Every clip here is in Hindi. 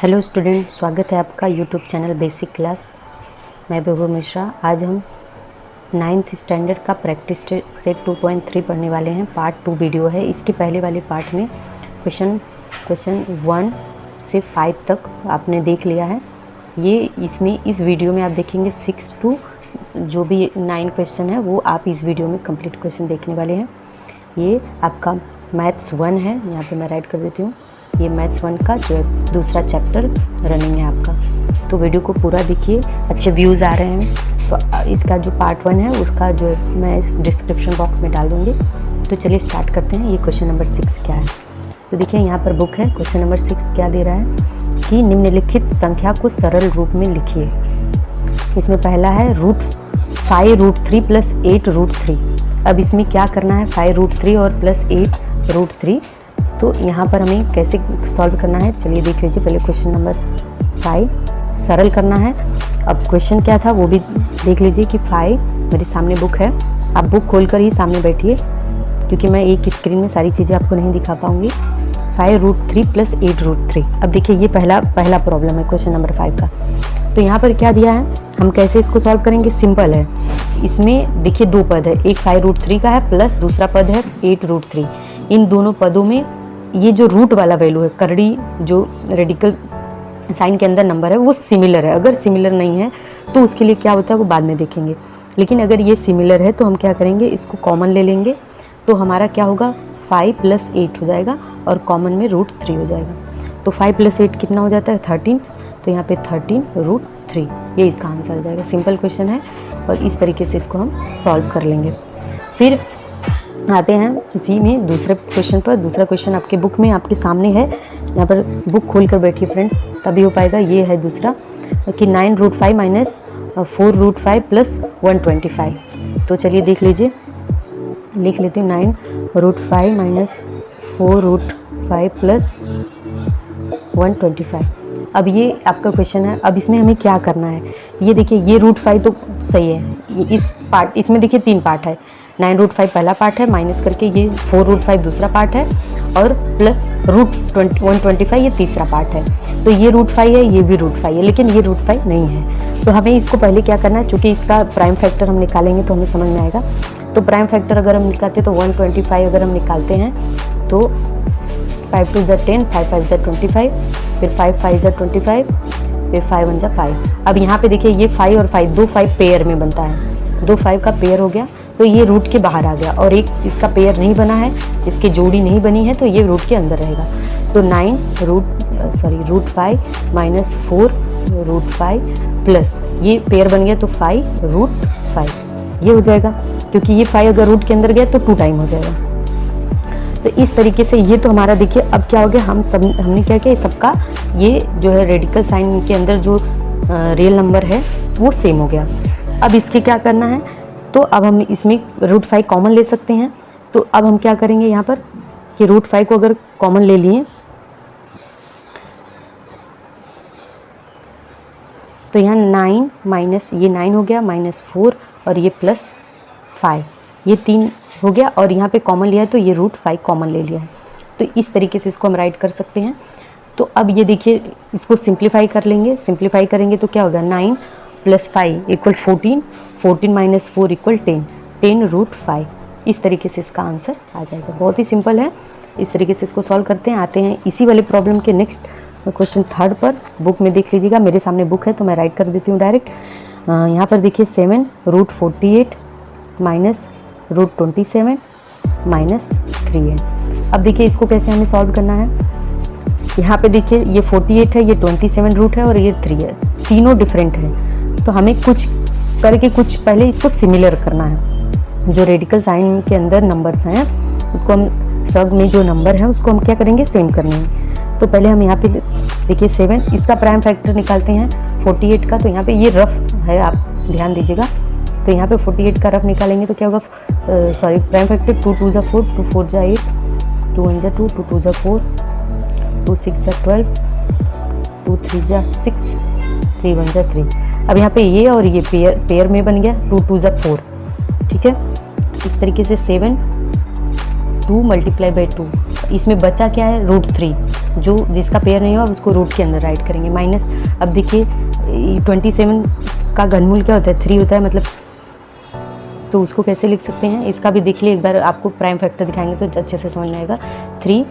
हेलो स्टूडेंट, स्वागत है आपका यूट्यूब चैनल बेसिक क्लास। मैं वैभव मिश्रा। आज हम 9th स्टैंडर्ड का प्रैक्टिस सेट 2.3 पढ़ने वाले हैं। पार्ट 2 वीडियो है। इसके पहले वाले पार्ट में क्वेश्चन 1 से 5 तक आपने देख लिया है। इस वीडियो में आप देखेंगे 6 to जो भी 9 क्वेश्चन है वो आप इस वीडियो में कंप्लीट क्वेश्चन देखने वाले हैं। ये आपका मैथ्स 1 है, यहाँ पे मैं राइट कर देती हूँ। ये मैथ्स 1 का जो है दूसरा चैप्टर रनिंग है आपका। तो वीडियो को पूरा देखिए, अच्छे व्यूज़ आ रहे हैं। तो इसका जो पार्ट 1 है उसका जो है मैं इस डिस्क्रिप्शन बॉक्स में डाल दूँगी। तो चलिए स्टार्ट करते हैं। ये क्वेश्चन नंबर 6 क्या है, तो देखिए यहाँ पर बुक है। क्वेश्चन नंबर 6 क्या दे रहा है कि निम्नलिखित संख्या को सरल रूप में लिखिए। इसमें पहला है √5√3 + 8√3। अब इसमें क्या करना है, 5√3 और + 8√3। तो यहाँ पर हमें कैसे सॉल्व करना है, चलिए देख लीजिए। पहले क्वेश्चन नंबर 5 सरल करना है। अब क्वेश्चन क्या था वो भी देख लीजिए कि 5 मेरे सामने बुक है। आप बुक खोलकर ही सामने बैठिए क्योंकि मैं एक स्क्रीन में सारी चीज़ें आपको नहीं दिखा पाऊँगी। 5√3 + 8√3। अब देखिए ये पहला प्रॉब्लम है क्वेश्चन नंबर 5 का। तो यहाँ पर क्या दिया है, हम कैसे इसको सॉल्व करेंगे, सिंपल है। इसमें देखिए 2 पद है, एक 5√3 का है प्लस दूसरा पद है 8√3। इन दोनों पदों में ये जो रूट वाला वैल्यू है, करड़ी जो रेडिकल साइन के अंदर नंबर है वो सिमिलर है। अगर सिमिलर नहीं है तो उसके लिए क्या होता है वो बाद में देखेंगे। लेकिन अगर ये सिमिलर है तो हम क्या करेंगे, इसको कॉमन ले लेंगे। तो हमारा क्या होगा, 5 + 8 हो जाएगा और कॉमन में √3 हो जाएगा। तो 5 + 8 कितना हो जाता है, 13। तो यहाँ पे 13√3 ये इसका आंसर हो जाएगा। सिंपल क्वेश्चन है और इस तरीके से इसको हम सॉल्व कर लेंगे। फिर आते हैं इसी में दूसरे क्वेश्चन पर। दूसरा क्वेश्चन आपके बुक में आपके सामने है, यहाँ पर बुक खोल कर बैठिए फ्रेंड्स, तभी हो पाएगा। ये है दूसरा कि 9√5 - 4√5 + 125। तो चलिए देख लीजिए, लिख लेती हूँ। 9√5 - 4√5 + 125। अब ये आपका क्वेश्चन है। अब इसमें हमें क्या करना है, ये देखिए ये √5 तो सही है। इसमें देखिए 3 पार्ट है। 9√5 पहला पार्ट है, माइनस करके ये 4√5 दूसरा पार्ट है और प्लस √125 ये तीसरा पार्ट है। तो ये √5 है, ये भी √5 है, लेकिन ये √5 नहीं है। तो हमें इसको पहले क्या करना है, चूँकि इसका प्राइम फैक्टर हम निकालेंगे तो हमें समझ में आएगा। तो प्राइम फैक्टर अगर हम निकालते हैं तो 125 अगर हम निकालते हैं तो 5 2 = 10, 5 5 = 25, फिर 5 5 = 25, फिर 5 1 = 5। अब यहाँ पे देखिए ये 5 और 5 दो 5 पेयर में बनता है, 2 5 का पेयर हो गया। तो ये रूट के बाहर आ गया और एक इसका पेयर नहीं बना है, इसकी जोड़ी नहीं बनी है, तो ये रूट के अंदर रहेगा। तो √5 - 4√5 प्लस ये पेयर बन गया तो 5√5 ये हो जाएगा। क्योंकि ये 5 अगर रूट के अंदर गया तो 2 टाइम हो जाएगा। तो इस तरीके से ये तो हमारा देखिए अब क्या हो गया, हमने क्या किया, सबका ये जो है रेडिकल साइन के अंदर जो रियल नंबर है वो सेम हो गया। अब इसके क्या करना है, तो अब हम इसमें √5 कॉमन ले सकते हैं। तो अब हम क्या करेंगे यहाँ पर कि √5 को अगर कॉमन ले लिए तो यहाँ 9 माइनस ये 9 हो गया, -4 और ये +5 ये 3 हो गया, और यहाँ पे कॉमन लिया है तो ये √5 कॉमन ले लिया है। तो इस तरीके से इसको हम राइट कर सकते हैं। तो अब ये देखिए इसको सिंप्लीफाई कर लेंगे। सिंप्लीफाई करेंगे तो क्या होगा, 9 + 5 = 14, 14 - 4 = 10, 10√5। इस तरीके से इसका आंसर आ जाएगा। बहुत ही सिंपल है, इस तरीके से इसको सॉल्व करते हैं। आते हैं इसी वाले प्रॉब्लम के नेक्स्ट क्वेश्चन 3 पर। बुक में देख लीजिएगा, मेरे सामने बुक है तो मैं राइट कर देती हूँ डायरेक्ट। यहाँ पर देखिए 7√48 - √27 - 3 है। अब देखिए इसको कैसे हमें सॉल्व करना है। यहाँ पे देखिए ये 48 है, ये 27 रूट है और ये 3 है, तीनों डिफरेंट है। तो हमें कुछ करके कुछ पहले इसको सिमिलर करना है। जो रेडिकल साइन के अंदर नंबर्स हैं उसको हम सब में जो नंबर है उसको हम क्या करेंगे, सेम करने हैं। तो पहले हम यहाँ पे देखिए 7, इसका प्राइम फैक्टर निकालते हैं 48 का। तो यहाँ पे ये रफ है, आप ध्यान दीजिएगा। तो यहाँ पे 48 का रफ निकालेंगे तो क्या होगा, प्राइम फैक्टर 2 2 = 4, 2 4 = 8, 2 1 = 2, 2 2 = 4, 2 6 = 12, 2 3 = 6, 3 1 = 3। अब यहाँ पे ये और ये पेयर में बन गया, 2 2 = 4। ठीक है, इस तरीके से 7 2 × 2, इसमें बचा क्या है, √3। जो जिसका पेयर नहीं हुआ उसको रूट के अंदर राइट करेंगे। माइनस, अब देखिए 27 का घनमूल क्या होता है, 3 होता है, मतलब तो उसको कैसे लिख सकते हैं, इसका भी देख लिए एक बार, आपको प्राइम फैक्टर दिखाएंगे तो अच्छे से समझ में आएगा। 3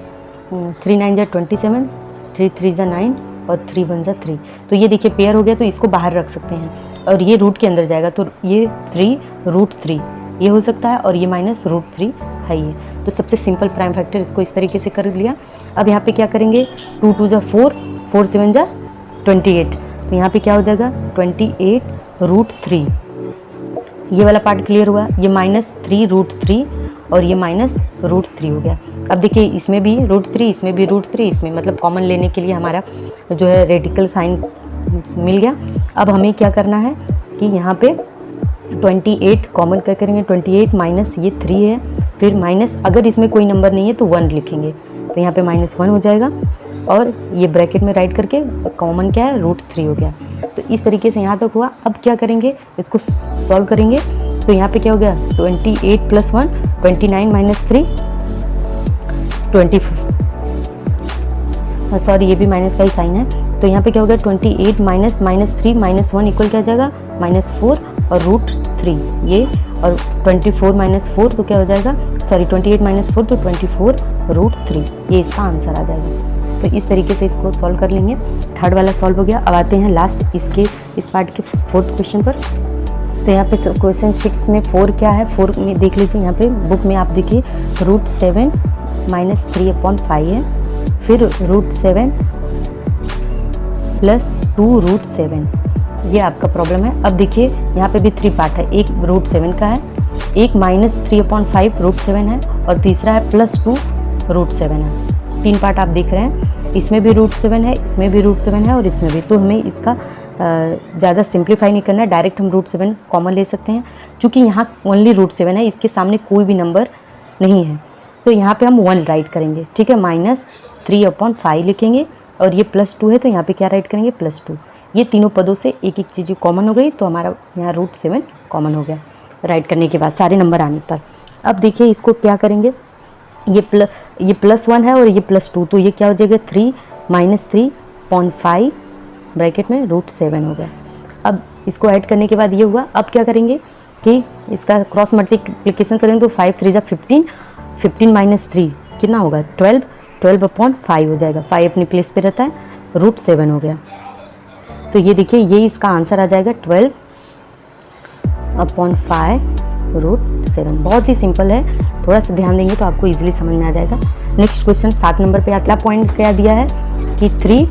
9 जा 27, 3 3 जा 9 और 3 1 जा 3। तो ये देखिए पेयर हो गया, तो इसको बाहर रख सकते हैं और ये रूट के अंदर जाएगा, तो ये 3 √3 ये हो सकता है, और ये -√3 है ये। तो सबसे सिंपल प्राइम फैक्टर इसको इस तरीके से कर लिया। अब यहाँ पे क्या करेंगे, 2 2 जा 4, 4 7 जा 28, तो यहाँ पे क्या हो जाएगा 28√3। ये वाला पार्ट क्लियर हुआ। ये -3√3 और ये -√3 हो गया। अब देखिए इसमें भी √3, इसमें भी √3, इसमें मतलब कॉमन लेने के लिए हमारा जो है रेडिकल साइन मिल गया। अब हमें क्या करना है कि यहाँ पे 28 कॉमन क्या करेंगे, 28 माइनस ये 3 है, फिर माइनस, अगर इसमें कोई नंबर नहीं है तो 1 लिखेंगे, तो यहाँ पे -1 हो जाएगा, और ये ब्रैकेट में राइट करके कॉमन क्या है √3 हो गया। तो इस तरीके से यहाँ तक हुआ। अब क्या करेंगे, इसको सॉल्व करेंगे, तो यहाँ पे क्या हो गया 28 + 1 29 - 3 24, सॉरी ये भी माइनस का ही साइन है, तो यहाँ पे क्या हो गया 28 माइनस -3 -1 इक्वल क्या जाएगा -4 और √3 ये, और 24 - 4 तो क्या हो जाएगा, सॉरी 28 - 4 तो 24 √3, ये इसका आंसर आ जाएगा। तो इस तरीके से इसको सॉल्व कर लेंगे। थर्ड वाला सॉल्व हो गया। अब आते हैं लास्ट इस पार्ट के 4th क्वेश्चन पर। तो यहाँ पे क्वेश्चन 6 में 4 क्या है, 4 में देख लीजिए, यहाँ पे बुक में आप देखिए √7 - 3/5 है, फिर √7 + 2√7, ये आपका प्रॉब्लम है। अब देखिए यहाँ पे भी 3 पार्ट है, एक √7 का है, एक -3/5 √7 है, और तीसरा है +2 √7 है। 3 पार्ट आप देख रहे हैं, इसमें भी √7 है, इसमें भी √7 है, और इसमें भी। तो हमें इसका ज़्यादा सिंप्लीफाई नहीं करना है, डायरेक्ट हम √7 कॉमन ले सकते हैं। चूँकि यहाँ ओनली √7 है, इसके सामने कोई भी नंबर नहीं है, तो यहाँ पे हम 1 राइट करेंगे, ठीक है, -3/5 लिखेंगे, और ये +2 है, तो यहाँ पे क्या राइट करेंगे +2। ये तीनों पदों से एक एक चीज़ कॉमन हो गई, तो हमारा यहाँ √7 कॉमन हो गया राइट करने के बाद सारे नंबर आने पर। अब देखिए इसको क्या करेंगे, ये +1 है और ये +2, तो ये क्या हो जाएगा 3 - 3/5 ब्रैकेट में √7 हो गया। अब इसको ऐड करने के बाद ये हुआ। अब क्या करेंगे कि इसका क्रॉस मल्टीप्लिकेशन करेंगे, तो 5 3 जा 15, 15 - 3 कितना होगा 12, 12/5 हो जाएगा, 5 अपनी प्लेस पे रहता है, √7 हो गया। तो ये देखिए ये इसका आंसर आ जाएगा 12/5 √7। बहुत ही सिंपल है, थोड़ा सा ध्यान देंगे तो आपको इजीली समझ में आ जाएगा। नेक्स्ट क्वेश्चन 7 नंबर पे अगला पॉइंट क्या दिया है कि 3,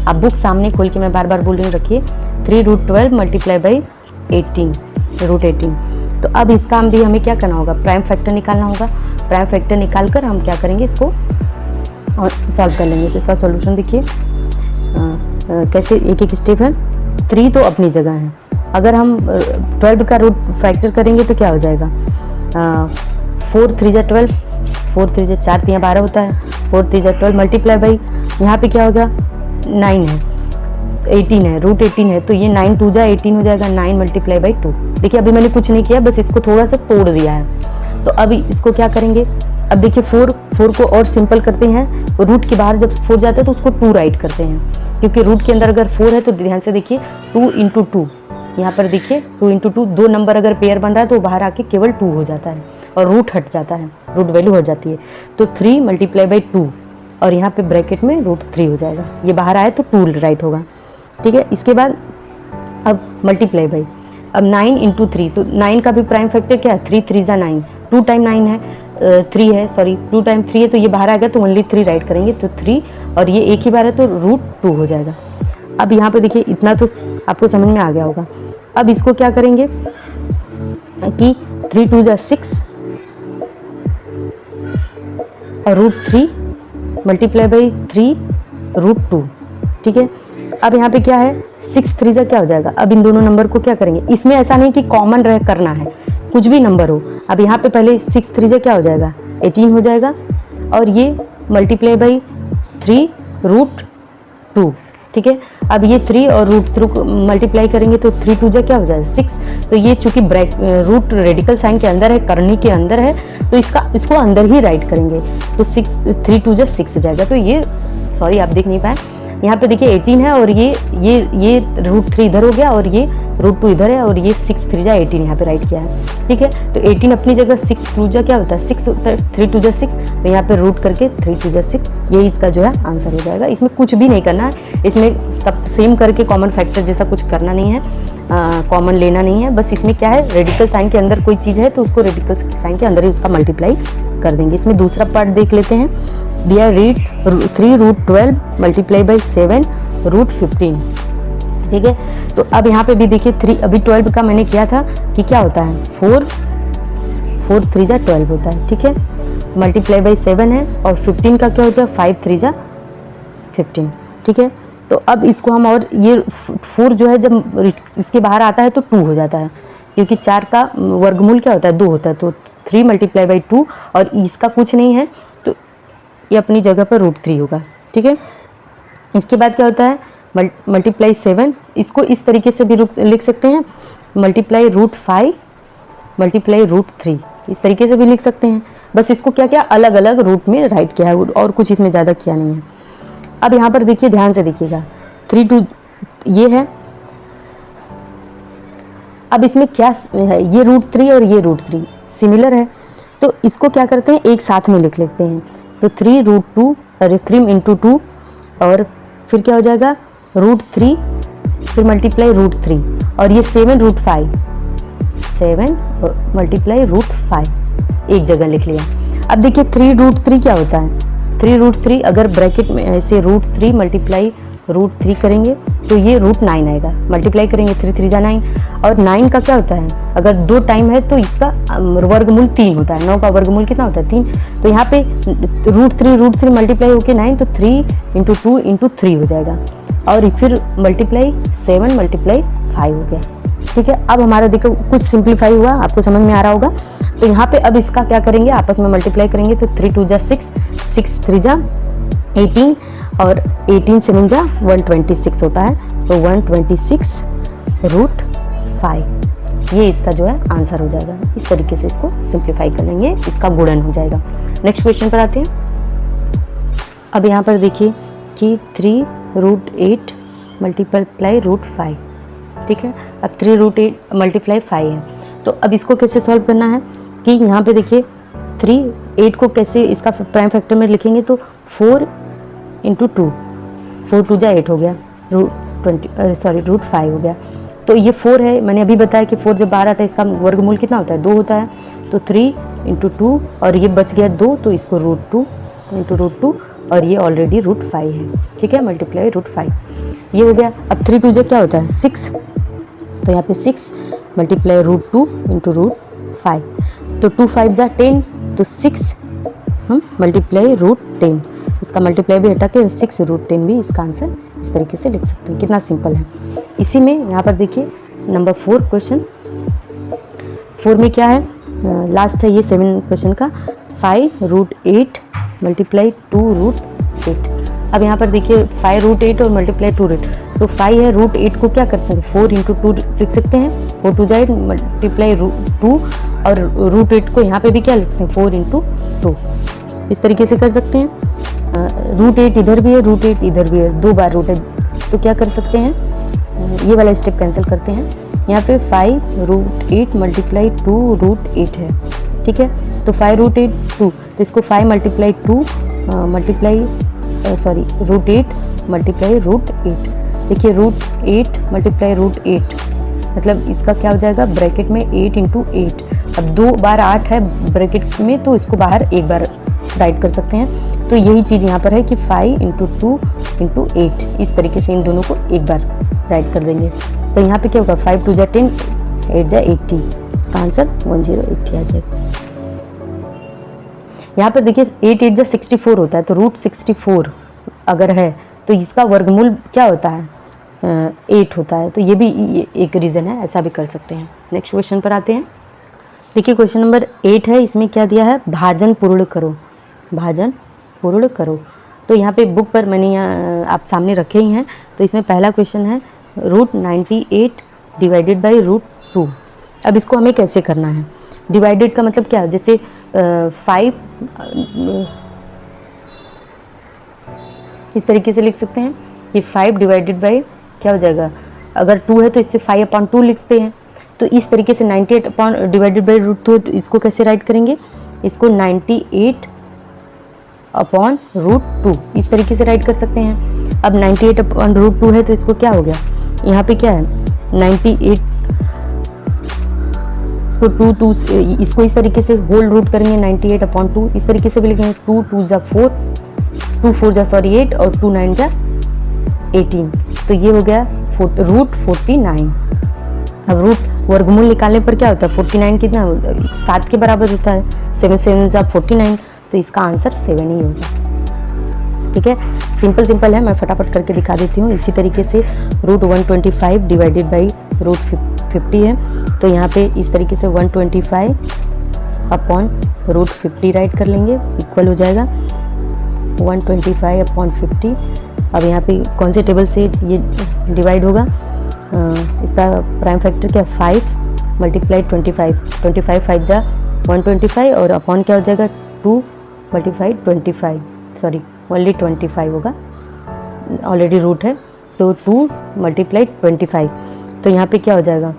आप बुक सामने खोल के मैं बार बार बोल रही हूँ, रखिए 3√12 × 18 √18। तो अब इसका हमें क्या करना होगा, प्राइम फैक्टर निकालना होगा। प्राइम फैक्टर निकाल कर हम क्या करेंगे, इसको और सॉल्व कर लेंगे। तो इसका सॉल्यूशन देखिए कैसे एक एक स्टेप है। 3 तो अपनी जगह है, अगर हम 12 का रूट फैक्टर करेंगे तो क्या हो जाएगा 4 3 जा 12, 4 3 जा 4 3 12 होता है, 4 3 जा 12 मल्टीप्लाई बाई यहाँ पे क्या होगा 9 है, 18 है, √18 है, तो ये 9 2 जा 18 हो जाएगा, 9 × 2। देखिए अभी मैंने कुछ नहीं किया, बस इसको थोड़ा सा तोड़ दिया है। तो अभी इसको क्या करेंगे, अब देखिए 4 को और सिंपल करते हैं, रूट के बाहर जब 4 जाता है तो उसको 2 राइट करते हैं, क्योंकि रूट के अंदर अगर 4 है तो ध्यान से देखिए 2 × 2, यहाँ पर देखिए 2 × 2, 2 नंबर अगर पेयर बन रहा है तो बाहर आके केवल 2 हो जाता है और रूट हट जाता है, रूट वैल्यू हट जाती है। तो 3 × 2 और यहाँ पे ब्रैकेट में √3 हो जाएगा, ये बाहर आए तो 2 राइट होगा, ठीक है। इसके बाद अब मल्टीप्लाई बाई, अब 9 × 3, तो 9 का भी प्राइम फैक्टर क्या है 3 3 जा 9, 2 टाइम 9 है 3 है, सॉरी 2 टाइम 3 है, तो ये बाहर आ गया तो ओनली 3 राइट करेंगे, तो 3 और ये एक ही बार है तो √2 हो जाएगा। अब यहाँ पे देखिए इतना तो आपको समझ में आ गया होगा। अब इसको क्या करेंगे कि 3 2 जा 6 और √3 मल्टीप्लाई बाई 3 √2, ठीक है। अब यहाँ पे क्या है 6 3 जा क्या हो जाएगा, अब इन दोनों नंबर को क्या करेंगे, इसमें ऐसा नहीं कि कॉमन रह करना है, कुछ भी नंबर हो। अब यहाँ पे पहले 6 3 जा क्या हो जाएगा 18 हो जाएगा, और ये मल्टीप्लाई बाई 3 √2, ठीक है। अब ये 3 और √3 मल्टीप्लाई करेंगे तो 3 2 जा क्या हो जाएगा 6, तो ये चूंकि रूट रेडिकल साइन के अंदर है, करनी के अंदर है, तो इसको अंदर ही राइट करेंगे, तो 3 2 जा 6 हो जाएगा, तो ये सॉरी आप देख नहीं पाए, यहाँ पे देखिए 18 है और ये √3 इधर हो गया और ये √2 इधर है और ये 6 3 जा 18 यहाँ पे राइट किया है। ठीक है, तो 18 अपनी जगह, 6 2 जा क्या होता है 6 होता है, 3 2 जा 6, तो यहाँ पे रूट करके 3 2 जा 6, यही इसका जो है आंसर हो जाएगा। इसमें कुछ भी नहीं करना है, इसमें सब सेम करके कॉमन फैक्टर जैसा कुछ करना नहीं है, कॉमन लेना नहीं है। बस इसमें क्या है, रेडिकल साइन के अंदर कोई चीज़ है तो उसको रेडिकल साइन के अंदर ही उसका मल्टीप्लाई कर देंगे। इसमें दूसरा पार्ट देख लेते हैं, दिया रीड 3 √12 मल्टीप्लाई बाई 7 √15। ठीक है, तो अब यहाँ पे भी देखिए 3, अभी 12 का मैंने किया था कि क्या होता है 4 3 जा 12 होता है। ठीक है, मल्टीप्लाई बाई 7 है और 15 का क्या हो जाए 5 3 जा 15। ठीक है, तो अब इसको हम, और ये 4 जो है जब इसके बाहर आता है तो 2 हो जाता है, क्योंकि 4 का वर्गमूल क्या होता है 2 होता है, तो 3 मल्टीप्लाई बाई 2 और इसका कुछ नहीं है तो ये अपनी जगह पर √3 होगा। ठीक है, इसके बाद क्या होता है मल्टीप्लाई 7, इसको इस तरीके से भी लिख सकते हैं, मल्टीप्लाई √5 मल्टीप्लाई √3, इस तरीके से भी लिख सकते हैं। बस इसको क्या क्या अलग अलग रूट में राइट किया है और कुछ इसमें ज़्यादा किया नहीं है। अब यहाँ पर देखिए, ध्यान से देखिएगा, 3 2 ये है, अब इसमें क्या है, ये √3 और ये √3 सिमिलर है, तो इसको क्या करते हैं एक साथ में लिख लेते हैं। तो 3 √2 अरे 3 × 2 और फिर क्या हो जाएगा √3, फिर मल्टीप्लाई √3 और ये 7 √5 7 मल्टीप्लाई √5 एक जगह लिख लिया। अब देखिए 3 √3 क्या होता है, 3 √3 अगर ब्रैकेट में ऐसे √3 मल्टीप्लाई √3 करेंगे तो ये √9 आएगा, मल्टीप्लाई करेंगे 3 3 जा 9, और 9 का क्या होता है अगर 2 टाइम है तो इसका वर्गमूल 3 होता है, 9 का वर्गमूल कितना होता है 3, तो यहाँ पे √3 मल्टीप्लाई होके 9 तो 3 × 2 × 3 हो जाएगा, और फिर मल्टीप्लाई 7 मल्टीप्लाई 5 हो गया। ठीक है, अब हमारा देखो कुछ सिंप्लीफाई हुआ, आपको समझ में आ रहा होगा। तो यहाँ पे अब इसका क्या करेंगे, आपस में मल्टीप्लाई करेंगे, तो 3 2 जा 6 6 3 जा 18 और 18 7 जा 126 होता है, तो 126 √5 ये इसका जो है आंसर हो जाएगा। इस तरीके से इसको सिंप्लीफाई कर लेंगे, इसका गुणन हो जाएगा। नेक्स्ट क्वेश्चन पर आते हैं। अब यहाँ पर देखिए कि 3 √8 मल्टीप्लाई √5। ठीक है, अब 3 √8 मल्टीप्लाई 5 है, तो अब इसको कैसे सॉल्व करना है कि यहाँ पे देखिए 3 8 को कैसे इसका प्राइम फैक्टर में लिखेंगे, तो 4 × 2 4 2 जा 8 हो गया, √5 हो गया। तो ये 4 है, मैंने अभी बताया कि 4 जब बाहर आता है इसका वर्गमूल कितना होता है 2 होता है, तो 3 × 2 और ये बच गया 2, तो इसको √2 × √2 और ये ऑलरेडी √5 है। ठीक है, मल्टीप्लाई √5 ये हो गया। अब 3 2 जा क्या होता है 6, तो यहाँ पे 6 मल्टीप्लाई √2 × √5, तो 2 5 जा 10, तो 6 हम मल्टीप्लाई √10, इसका मल्टीप्लाई भी हटा के 6 √10 भी इसका आंसर इस तरीके से लिख सकते हैं। कितना सिंपल है। इसी में यहाँ पर देखिए नंबर 4 क्वेश्चन 4 में क्या है, लास्ट है ये 7 क्वेश्चन का, 5 √8 मल्टीप्लाई 2 √8। अब यहाँ पर देखिए 5 √8 और मल्टीप्लाई 2 √8, तो 5 है √8 को क्या कर सकते हैं 4 × 2 लिख सकते हैं, 4 2 जा 8 मल्टीप्लाई 2 और √8 को यहाँ पे भी क्या लिख सकते हैं 4 × 2, इस तरीके से कर सकते हैं। √8 इधर भी है, √8 इधर भी है, 2 बार √8, तो क्या कर सकते हैं ये वाला स्टेप कैंसिल करते हैं। यहाँ पे 5 √8 मल्टीप्लाई 2 √8 है। ठीक है, तो 5 √8 2, तो इसको 5 मल्टीप्लाई 2 मल्टीप्लाई √8 मल्टीप्लाई √8, देखिए √8 मल्टीप्लाई √8 मतलब इसका क्या हो जाएगा ब्रैकेट में 8 × 8, अब 2 बार 8 है ब्रैकेट में, तो इसको बाहर एक बार राइट कर सकते हैं। तो यही चीज़ यहाँ पर है कि 5 × 2 × 8, इस तरीके से इन दोनों को एक बार राइट कर देंगे। तो यहाँ पे क्या होगा 5 2 जा 10 8 जा 80, इसका आंसर 1080 आ जाएगा। यहाँ पर देखिए 8 8 जा 64 होता है, तो √64 अगर है तो इसका वर्गमूल क्या होता है 8 होता है, तो ये भी एक रीज़न है, ऐसा भी कर सकते हैं। नेक्स्ट क्वेश्चन पर आते हैं। देखिए क्वेश्चन नंबर 8 है, इसमें क्या दिया है भाजन पूर्ण करो, भाजन पूर्ण करो। तो यहाँ पे बुक पर मैंने यहाँ आप सामने रखे ही हैं। तो इसमें पहला क्वेश्चन है √98 डिवाइडेड बाई √2। अब इसको हमें कैसे करना है, डिवाइडेड का मतलब क्या है, जैसे 5 इस तरीके से लिख सकते हैं कि 5 डिवाइडेड बाई क्या हो जाएगा, अगर 2 है तो इससे 5/2 लिखते हैं। तो इस तरीके से 98 अपॉन डिवाइडेड बाई √2, तो इसको कैसे राइट करेंगे, इसको 98 अपॉन √2 इस तरीके से राइट कर सकते हैं। अब 98 अपॉन √2 है तो इसको क्या हो गया, यहाँ पे क्या है 98, इसको 2 इसको इस तरीके से होल रूट करेंगे 98 अपॉन 2 इस तरीके से भी लिखेंगे। 2 2 जा 4, 2 4 जा 8 और 2 9 जा 18, तो ये हो गया √49। अब रूट वर्गमूल निकालने पर क्या होता है, 49 कितना 7 के बराबर होता है, 7 7 जा 49, तो इसका आंसर 7 ही होगा। ठीक है, सिंपल है, मैं फटाफट करके दिखा देती हूँ। इसी तरीके से √125 डिवाइडेड बाई √50 है, तो यहाँ पे इस तरीके से 125 अपॉन √50 राइट कर लेंगे, इक्वल हो जाएगा 125 अपॉन 50। अब यहाँ पे कौन से टेबल से ये डिवाइड होगा, इसका प्राइम फैक्टर क्या 5 मल्टीप्लाई 25 5 जा 125 और अपॉन क्या हो जाएगा 2 मल्टीप्लाई 25, सॉरी ओनली 25 होगा, ऑलरेडी रूट है, तो 2 मल्टीप्लाई 25, तो यहाँ पे क्या हो जाएगा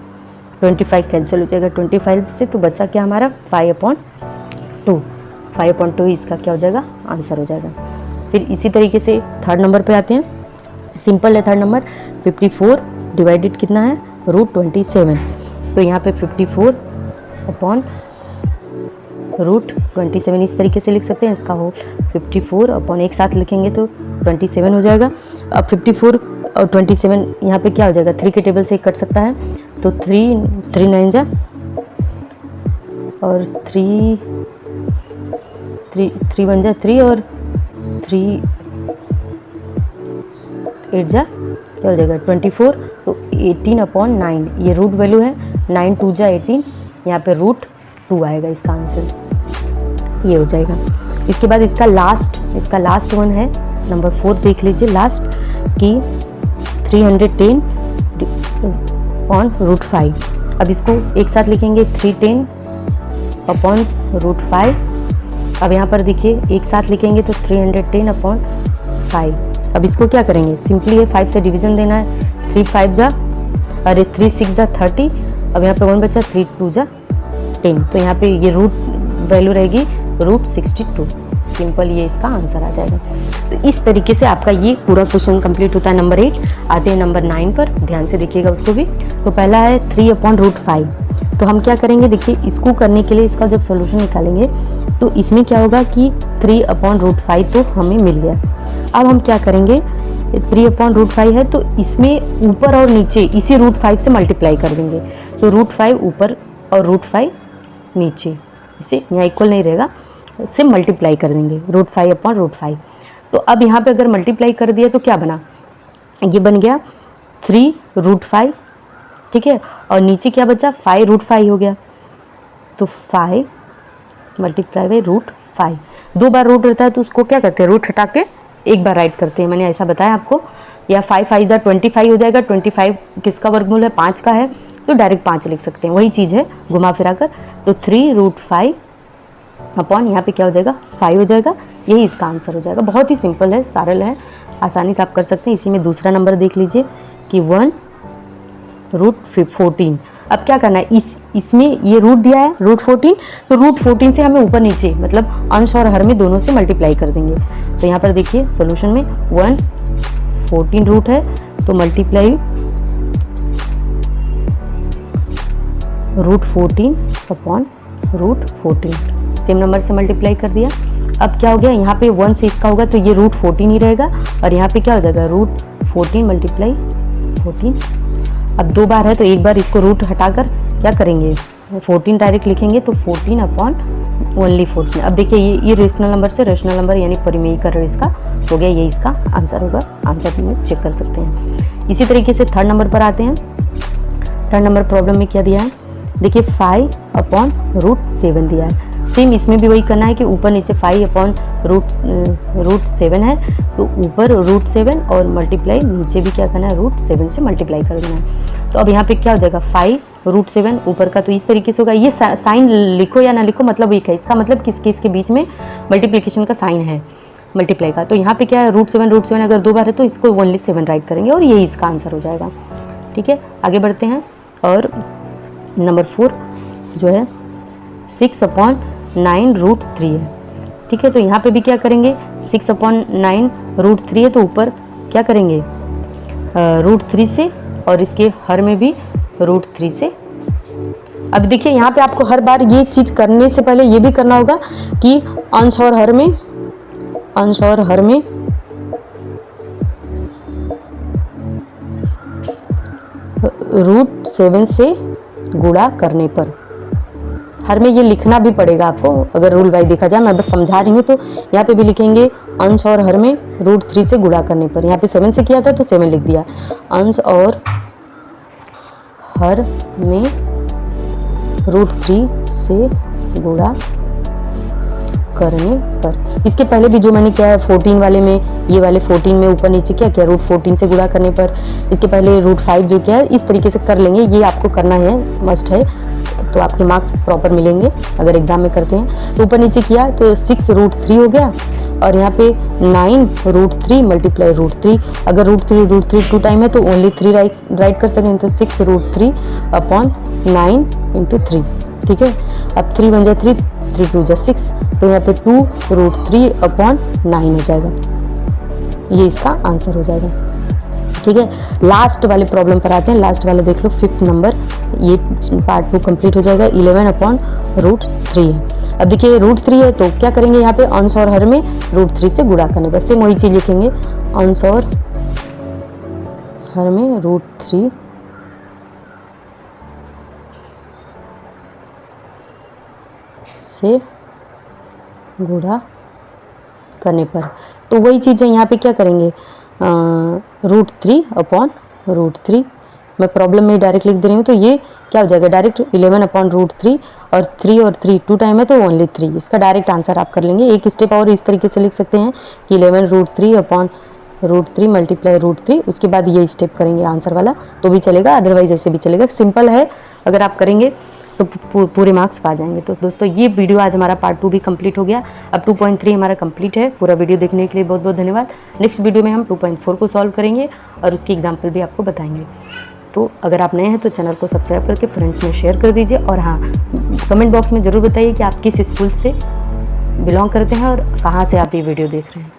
25 कैंसिल हो जाएगा 25 से, तो बचा क्या हमारा 5/2, 5/2 इसका क्या हो जाएगा आंसर हो जाएगा। फिर इसी तरीके से थर्ड नंबर पे आते हैं, सिंपल है थर्ड नंबर, 54 डिवाइडेड कितना है √27, तो यहाँ पे 54 अपॉन √27 इस तरीके से लिख सकते हैं, इसका हो 54 अपॉन एक साथ लिखेंगे तो 27 हो जाएगा। अब 54 और 27 यहाँ पे क्या हो जाएगा, 3 के टेबल से कट सकता है, तो 3 9 जा और 3 1 जा 3 और 3 8 जा क्या हो जाएगा 24, तो 18 अपॉन 9 ये रूट वैल्यू है, 9 2 जा 18, यहाँ पे √2 आएगा, इसका आंसर ये हो जाएगा। इसके बाद इसका लास्ट वन है नंबर 4, देख लीजिए लास्ट की 310 अपॉन √5। अब इसको एक साथ लिखेंगे 310 अपॉन √5। अब यहाँ पर देखिए एक साथ लिखेंगे तो 310 अपॉन 5। अब इसको क्या करेंगे, सिंपली है 5 से डिवीजन देना है, 3 5 जा, अरे 3 6 जा 30, अब यहाँ पे 1 बचा, 3 2 जा 10, तो यहाँ पे ये रूट वैल्यू रहेगी √62, सिंपल ये इसका आंसर आ जाएगा। तो इस तरीके से आपका ये पूरा क्वेश्चन कंप्लीट होता है नंबर 8। आते हैं नंबर 9 पर, ध्यान से देखिएगा उसको भी। तो पहला है 3/√5, तो हम क्या करेंगे, देखिए इसको करने के लिए इसका जब सोल्यूशन निकालेंगे तो इसमें क्या होगा कि 3/√5 तो हमें मिल गया। अब हम क्या करेंगे, 3/√5 है तो इसमें ऊपर और नीचे इसी √5 से मल्टीप्लाई कर देंगे, तो √5 ऊपर और √5 नीचे, इसे यहाँ इक्वल नहीं रहेगा, इससे मल्टीप्लाई कर देंगे √5/√5। तो अब यहाँ पे अगर मल्टीप्लाई कर दिया तो क्या बना, ये बन गया 3√5, ठीक है, और नीचे क्या बचा 5√5 हो गया, तो 5 मल्टीप्लाई बाई √5। 2 बार रूट रहता है तो उसको क्या करते हैं, रूट हटा के एक बार राइट करते हैं, मैंने ऐसा बताया आपको। या 5 5 जा 25 हो जाएगा, 25 किसका वर्गमूल है 5 का है, तो डायरेक्ट 5 लिख सकते हैं, वही चीज़ है घुमा फिरा कर। तो 3√5 अपॉन यहाँ पे क्या हो जाएगा 5 हो जाएगा, यही इसका आंसर हो जाएगा। बहुत ही सिंपल है, सरल है, आसानी से आप कर सकते हैं। इसी में दूसरा नंबर देख लीजिए कि 1√14। अब क्या करना है, इसमें ये रूट दिया है √14, तो √14 से हमें ऊपर नीचे मतलब अंश और हर में दोनों से मल्टीप्लाई कर देंगे। तो यहाँ पर देखिए सोल्यूशन में 114 रूट है, तो मल्टीप्लाई √14 अपॉन √14, सेम नंबर से मल्टीप्लाई कर दिया। अब क्या हो गया, यहाँ पे 1 से इसका होगा तो ये √14 ही रहेगा, और यहाँ पे क्या हो जाएगा √14 मल्टीप्लाई 14। अब 2 बार है तो एक बार इसको रूट हटाकर क्या करेंगे 14 डायरेक्ट लिखेंगे, तो 14 अपॉन ओनली 14। अब देखिए ये रेशनल नंबर से रेशनल नंबर यानी परिमेय कर इसका हो गया, ये इसका आंसर होगा। आंसर में चेक कर सकते हैं। इसी तरीके से थर्ड नंबर पर आते हैं। थर्ड नंबर प्रॉब्लम में क्या दिया है, देखिए 5/√7 दिया है। सेम इसमें भी वही करना है कि ऊपर नीचे 5/√7 है, तो ऊपर √7 और मल्टीप्लाई नीचे भी क्या करना है √7 से मल्टीप्लाई कर देना है। तो अब यहाँ पे क्या हो जाएगा 5√7 ऊपर का, तो इस तरीके से होगा। ये साइन लिखो या ना लिखो मतलब एक है, इसका मतलब किसके इसके बीच में मल्टीप्लिकेशन का साइन है। मल्टीप्लाई का। तो यहाँ पे क्या है, √7 अगर 2 बार है तो इसको ओनली 7 राइट करेंगे और ये इसका आंसर हो जाएगा। ठीक है, आगे बढ़ते हैं। और नंबर 4 जो है 6/9√3 है। ठीक है, तो यहाँ पे भी क्या करेंगे, 6/9√3 है तो ऊपर क्या करेंगे, √3 से, और इसके हर में भी √3 से। अब देखिए यहाँ पे आपको हर बार ये चीज़ करने से पहले ये भी करना होगा कि अंश और हर में √7 से गुणा करने पर, हर में ये लिखना भी पड़ेगा आपको। अगर रूल वाइज देखा जाए, मैं बस समझा रही हूँ, तो यहाँ पे भी लिखेंगे अंश और हर में √3 से गुणा करने पर। यहाँ पे 7 से किया था तो 7 लिख दिया, अंश और हर में √3 से गुणा करने पर। इसके पहले भी जो मैंने किया है 14 वाले में, ये वाले 14 में ऊपर नीचे क्या किया, √14 से गुणा करने पर। इसके पहले √5 जो किया है, इस तरीके से कर लेंगे, ये आपको करना है, मस्ट है, तो आपके मार्क्स प्रॉपर मिलेंगे अगर एग्जाम में करते हैं। तो ऊपर नीचे किया तो 6√3 हो गया, और यहाँ पे 9√3 मल्टीप्लाई √3। अगर √3 2 टाइम है तो ओनली 3 राइट कर सकें, तो 6√3/9 × 3। ठीक है, अब 3 बन जाए 3 2 जा 6, तो यहाँ पे 2√3/9 हो जाएगा, ये इसका आंसर हो जाएगा। ठीक है, लास्ट वाले प्रॉब्लम पर आते हैं। लास्ट वाला देख लो, 5th नंबर, ये पार्ट 2 कंप्लीट हो जाएगा। 11/√3 है। अब देखिए √3 है तो क्या करेंगे, यहाँ पे अंश और हर में √3 से गुणा करने पर सेम वही चीज़ लिखेंगे, अंश और हर में √3 से गुणा करने पर। तो वही चीज़ है, यहाँ पे क्या करेंगे, √3/√3, मैं प्रॉब्लम में डायरेक्ट लिख दे रही हूँ, तो ये क्या हो जाएगा, डायरेक्ट 11/√3, और 3 और 3 2 टाइम है तो ओनली 3, इसका डायरेक्ट आंसर आप कर लेंगे। एक स्टेप और इस तरीके से लिख सकते हैं कि 11√3/√3 मल्टीप्लाई √3, उसके बाद ये स्टेप करेंगे आंसर वाला तो भी चलेगा, अदरवाइज ऐसे भी चलेगा। सिंपल है, अगर आप करेंगे तो पूरे मार्क्स पा जाएंगे। तो दोस्तों ये वीडियो आज हमारा पार्ट 2 भी कंप्लीट हो गया। अब 2.3 हमारा कंप्लीट है। पूरा वीडियो देखने के लिए बहुत बहुत धन्यवाद। नेक्स्ट वीडियो में हम 2.4 को सॉल्व करेंगे और उसकी एग्जाम्पल भी आपको बताएंगे। तो अगर आप नए हैं तो चैनल को सब्सक्राइब करके फ्रेंड्स में शेयर कर दीजिए, और हाँ, कमेंट बॉक्स में ज़रूर बताइए कि आप किस स्कूल से बिलोंग करते हैं और कहाँ से आप ये वीडियो देख रहे हैं।